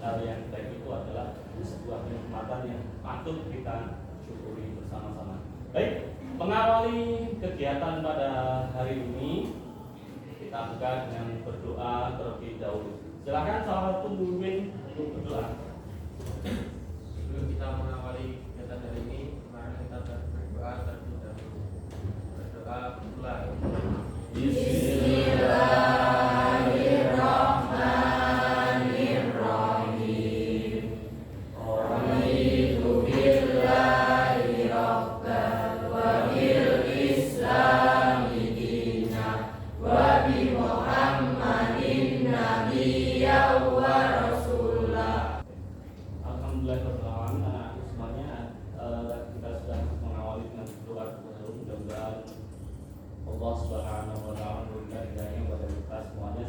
hal yang baik itu adalah sebuah kenikmatan yang patut kita syukuri bersama-sama. Baik, mengawali kegiatan pada hari ini kita buka dengan berdoa terlebih dahulu. Silakan salah satu pemimpin untuk berdoa. Sebelum kita mengawali kegiatan hari ini, mari kita berdoa terlebih dahulu. Berdoa mulai. Bismillahirrahmanirrahim. Raditu billahi rabban wa bil islami dinan wa bi Muhammadin nabiyyan wa rasulah. Alhamdulillah semuanya kita sudah mengawali dengan doa dulu. Mudah-mudahan Allah Subhanahu wa taala memberikan hidayah kepada kita semuanya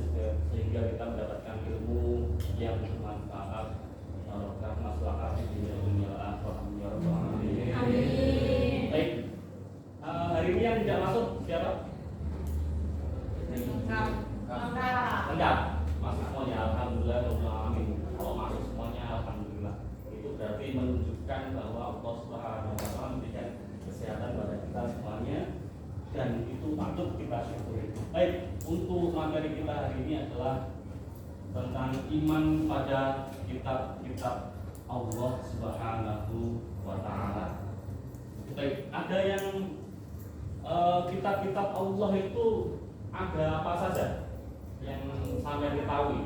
sehingga kita mendapatkan ilmu yang bermanfaat barokah maslahat di dunia akhirat. Ya rabbal alamin. Amin. Baik. Hari ini yang tidak masuk siapa? Enggak. Masuk semuanya, alhamdulillah rabbil alamin. Kalau masuk semuanya alhamdulillah. Itu berarti menunjukkan bahwa Allah Subhanahu wa taala memberikan kesehatan pada kita semuanya dan itu patut kita syukuri. Baik, untuk materi kita hari ini adalah tentang iman pada kitab-kitab Allah Subhanahu wa taala. Baik, ada yang kitab-kitab Allah itu ada apa saja yang sampai ketahui?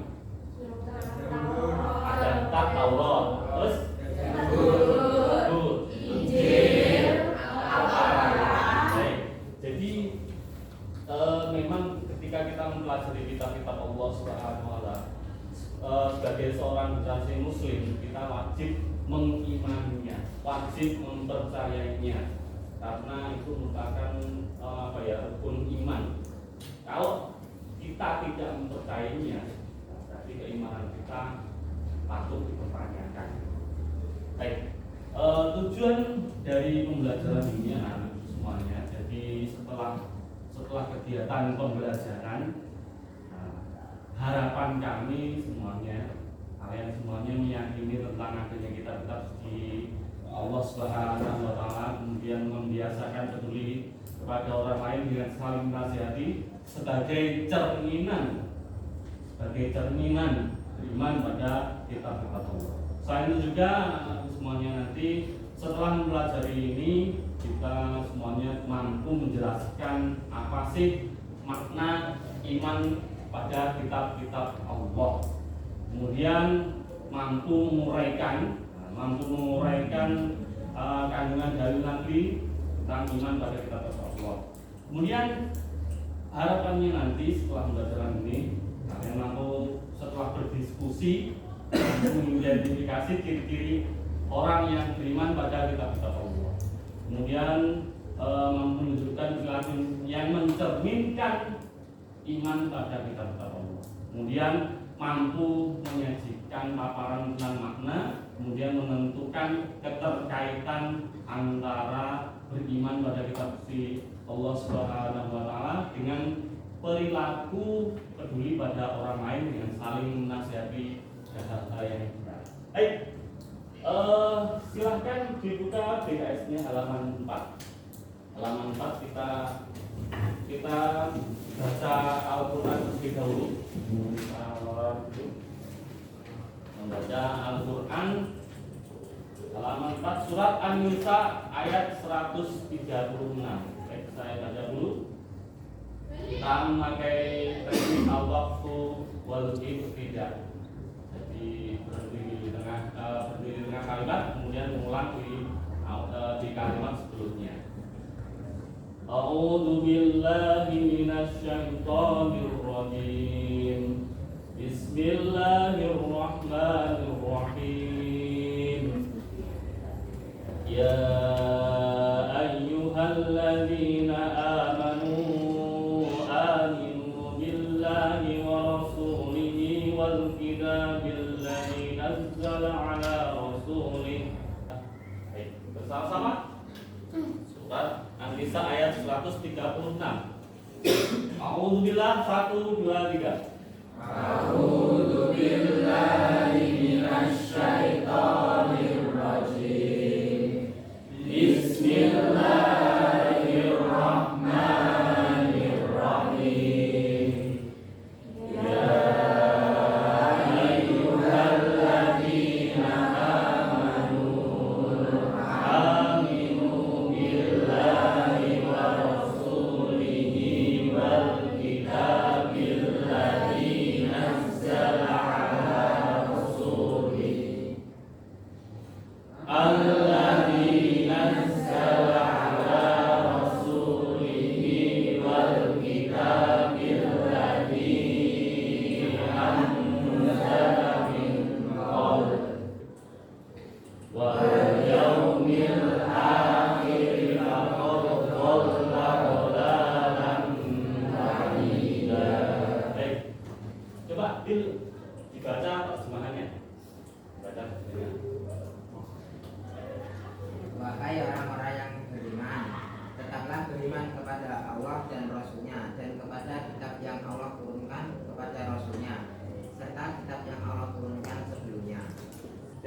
Ada kitab Taurat, terus Zabur, Injil, Baik. Jadi memang ketika kita mempelajari kitab-kitab Allah Subhanahu wa taala sebagai seorang generasi muslim kita wajib mengimaninya, wajib mempercayainya karena itu merupakan rukun iman. Kalau kita tidak mempercayainya, berarti keimanan kita patut dipertanyakan. Baik, tujuan dari pembelajaran ini anak semuanya. Jadi setelah kegiatan pembelajaran, harapan kami semuanya, kalian semuanya meyakini tentang adanya kitab-kitab suci Allah Subhanahu wa taala, kemudian membiasakan peduli kepada orang lain dengan saling menasihati sebagai cerminan iman pada kitab-kitab Allah. Selain itu juga semuanya nanti setelah mempelajari ini kita semuanya mampu menjelaskan apa sih makna iman pada kitab-kitab Allah. Kemudian mampu menguraikan kandungan dalil Nabi tentang iman pada kitab-kitab Allah. Kemudian harapannya nanti setelah pembelajaran ini kalian mampu setelah berdiskusi mengidentifikasi ciri-ciri orang yang beriman pada kitab-kitab Allah. Kemudian menunjukkan perilaku yang mencerminkan iman pada kitab-kitab Allah. Kemudian mampu menyajikan paparan tentang makna, kemudian menentukan keterkaitan antara beriman pada kitab suci Allah Subhanahu wa taala dengan perilaku peduli pada orang lain dengan saling menasihati hal-hal yang benar. Baik. Silahkan dibuka BKS-nya halaman 4. Halaman 4 kita baca Al-Qur'an terlebih dahulu. Membaca Al-Qur'an halaman 4 surat An-Nisa ayat 136. Baik, saya baca dulu. Kita memakai teknik al-waqfu wal ibtidah. Jadi berdiri di tengah kalimat, kemudian mengulang di kalimat sebelumnya. A'udzu billahi minasy syaithanir rajim. Bismillahirrahmanirrahim. Ya ayyuhalladzina amanu aminu billahi wa rasulihi wal kitabil ladzi nazzala ala rasulih. Baik, bersama-sama surat An-Nisa ayat 136. A'udzubillah 1 2 3. A'udzu billahi minasy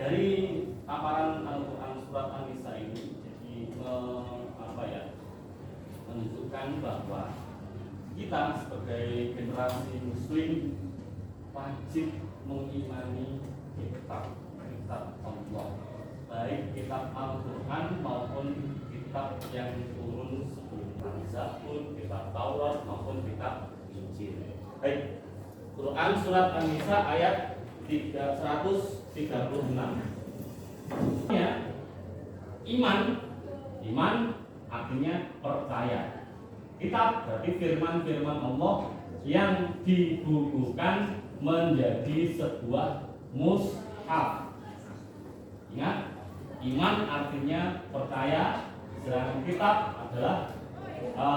dari paparan Al-Quran surat An-Nisa ini jadi menunjukkan bahwa kita sebagai generasi muslim wajib mengimani kitab Allah, baik kitab Al-Quran maupun kitab yang turun sebelum Zabur, kitab Taurat maupun kitab Injil. Baik, Quran surat An-Nisa ayat 136. Ya, iman artinya percaya. Kitab berarti firman-firman Allah yang dibukukan menjadi sebuah mushaf. Ingat, iman artinya percaya, sedangkan kitab adalah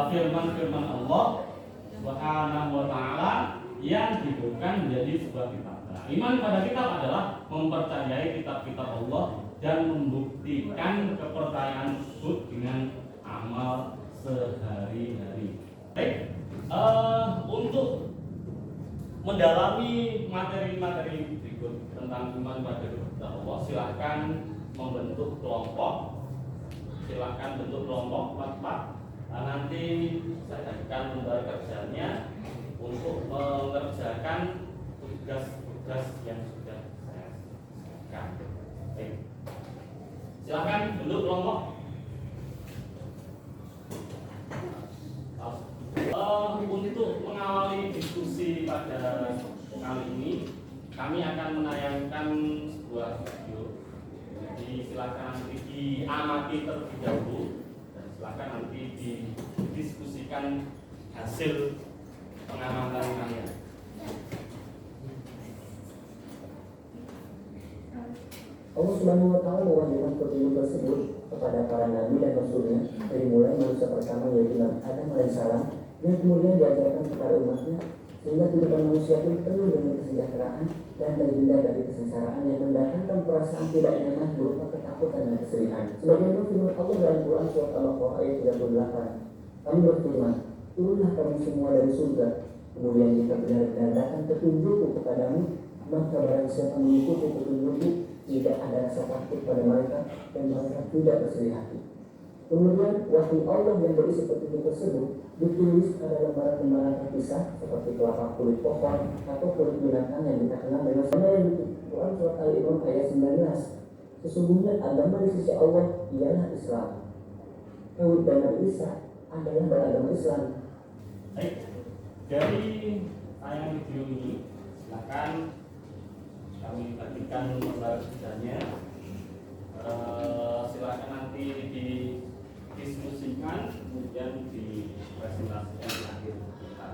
firman-firman Allah Subhanahu wa taala yang dibukukan menjadi sebuah kitab. Nah, iman pada kitab adalah mempercayai kitab-kitab Allah dan membuktikan kepercayaan tersebut dengan amal sehari-hari. Baik, untuk mendalami materi-materi berikut tentang iman pada kitab Allah, silahkan membentuk kelompok. Silahkan bentuk kelompok 4. Nanti saya akan lembar kerjanya untuk mengerjakan tugas-tugas yang sudah saya siapkan. Baik, silahkan bentuk kelompok. Untuk mengawali diskusi pada kali ini, kami akan menayangkan sebuah video. Jadi silakan nanti diamati terlebih dahulu dan silakan nanti didiskusikan hasil pengamatan kalian. Allah Subhanahu wa taala mewajibkan petunjuk tersebut kepada para nabi dan rasulnya dari mulai manusia pertama yaitu Nabi Adam alaihissalam yang kemudian diajarkan kepada umatnya sehingga kehidupan manusia pun penuh dengan kesejahteraan dan terhindar dari kesengsaraan yang mendatangkan perasaan tidak nyaman berupa ketakutan dan kesedihan. Sebagaimana firman Allah dalam Quran surat Al-Baqarah ayat 38, kami berfirman, turunlah kamu semua dari surga, kemudian jika benar-benar datang petunjukku kepadamu, maka barang siapa mengikuti petunjukku, tidak ada rasa takut pada mereka dan mereka tidak bersedih hati. Kemudian wahyu Allah yang berisi petunjuk tersebut ditulis pada lembaran-lembaran terpisah seperti kelapa kulit pohon atau kulit binatang yang kita kenal dengan nama yang Quran surat Al-Imran ayat 19. Sesungguhnya agama di sisi Allah ialah Islam. Daud dan Nabi Isa adalah beragama Islam. Baik, dari tayangan video ini silakan kami bagikan lembar kerjanya. Silakan nanti didiskusikan kemudian dipresentasikan di akhir kita.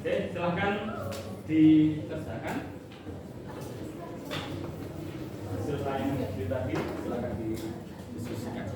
Oke, silahkan dikerjakan hasil tayangan video tadi, silahkan didiskusikan.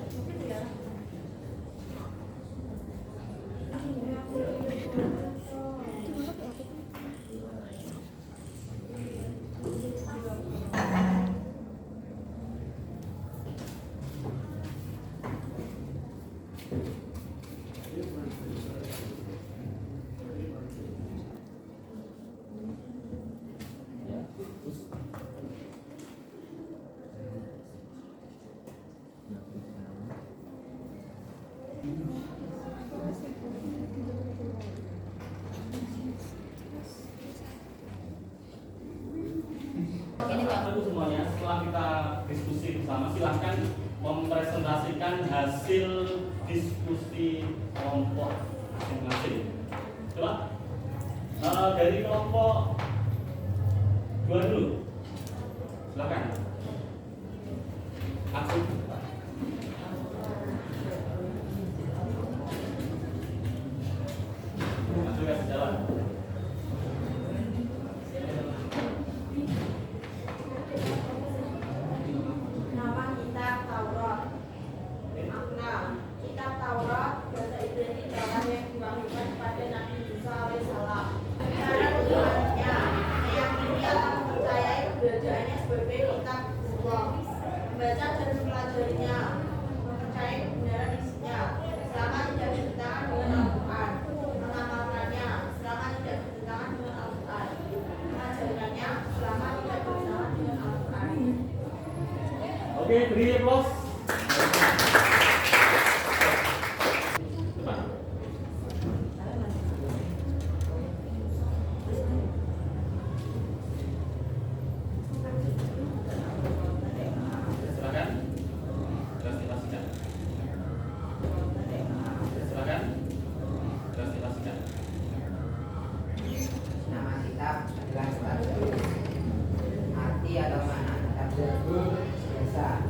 Itu semuanya setelah kita diskusi bersama, silahkan mempresentasikan hasil diskusi kelompok masing-masing. Coba dari kelompok 2 dulu. Silakan. Langsung. Langsung ya jalan. Nama kitab Taurat. Makna kitab Taurat bahasa Ibrani dalam yang diwahyukan kepada Nabi Musa alaihissalam. Cara tujuannya meyakini atau mempercayai keberadaannya sebagai kitab Allah, membaca dan mempelajarinya, mempercayai kebenaran isinya, selama tidak bertentangan dengan Al-Quran, mengamalkannya selama tidak bertentangan dengan Al-Quran, mengajarkannya selama tidak bertentangan dengan Al-Quran. Oke, beri aplaus. Depan. Silakan. Presentasikan. Silakan. Presentasikan. Nama kitab adalah kitab Zabur. Arti atau makna kitab Zabur biasa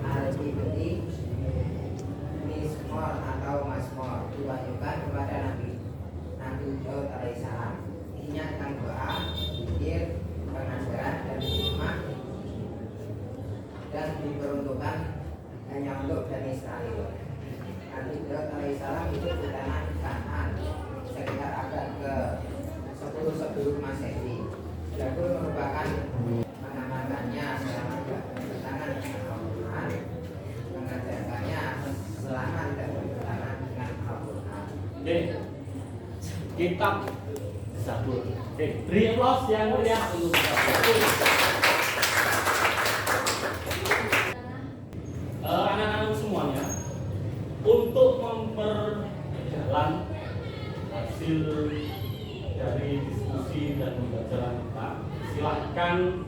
arti berarti Mismor atau Mazmur diwahyukan kepada Nabi Daud alaihissalam. Isinya tentang doa, zikir, pengajaran dan hikmah, dan diperuntukkan hanya untuk Bani Israel. Nabi Daud alaihissalam hidup di tanah Kanaan sekitar abad ke-10 sebelum Masehi. Zabur merupakan mengamalkannya selama tidak bertentangan dengan Al-Quran, mengajarkannya selama tidak bertentangan dengan Al-Quran. Oke. Kitab Zabur. Oke, beri aplaus yang mulia untuk Zabur. Anak-anak semuanya, untuk memperjelas hasil dari diskusi dan pembelajaran kita, silahkan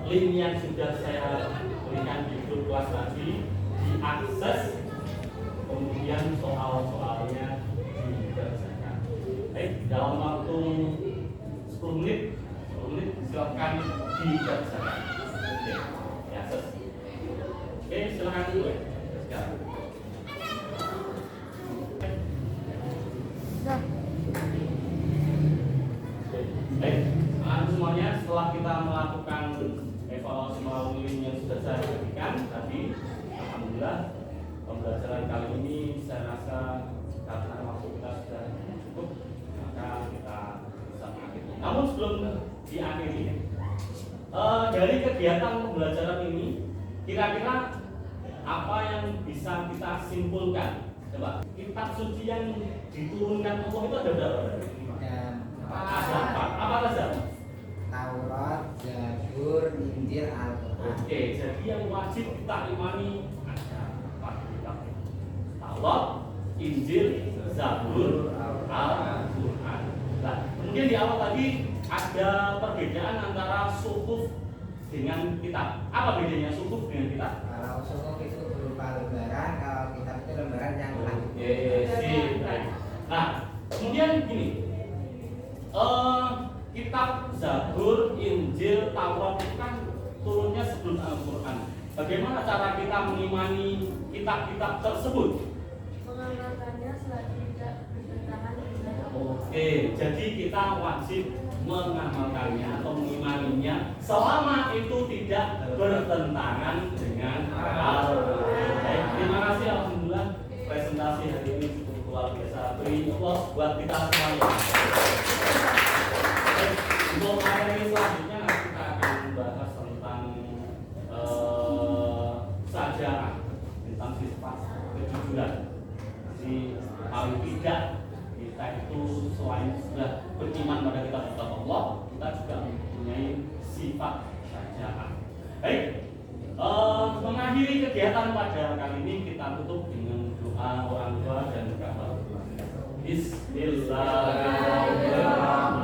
link yang sudah saya berikan di grup kelas tadi diakses, kemudian soal-soalnya dikerjakan. Baik, dalam waktu 10 menit silahkan dikerjakan. Oke, diakses. Oke, silakan dulu ya. Sekarang. Baik, semuanya setelah kita melakukan evaluasi melalui link yang sudah saya berikan tadi, alhamdulillah pembelajaran kali ini saya rasa karena waktu kita sudah cukup, maka kita bisa mengakhiri. Namun sebelum diakhiri, dari kegiatan pembelajaran ini kira-kira apa yang bisa kita simpulkan? Coba, kitab suci yang diturunkan Allah itu ada berapa? Ada empat. Apa saja? Taurat, Zabur, Injil, Al-Quran. Oke, jadi yang wajib kita imani ada empat kitab: Taurat, Injil, Zabur, Al-Quran. Nah, kemudian di awal tadi ada perbedaan antara suhuf dengan kitab. Apa bedanya suhuf dengan kitab? Kalau suhuf itu berupa lembaran, kalau kitab itu lembaran yang lain. Oke, sip. Baik. Nah, kemudian gini, kitab Zabur, Injil, Taurat itu kan turunnya sebelum Al-Quran. Bagaimana cara kita mengimani kitab-kitab tersebut? Mengamalkannya selagi tidak bertentangan dengan Oke, jadi kita wajib mengamalkannya atau mengimaninya selama itu tidak bertentangan dengan Al-Quran. Baik, terima kasih, alhamdulillah presentasi hari ini cukup luar biasa. Beri aplaus buat kita semuanya. Baik, untuk materi selanjutnya nanti kita akan membahas tentang sejarah, tentang sifat kejujuran. Jadi paling tidak kita itu selain sudah beriman pada kitab Allah, kita juga mempunyai sifat kejujuran. Baik, mengakhiri kegiatan pada kali ini kita tutup dengan doa orang tua dan kabar. Bismillahirrahmanirrahim.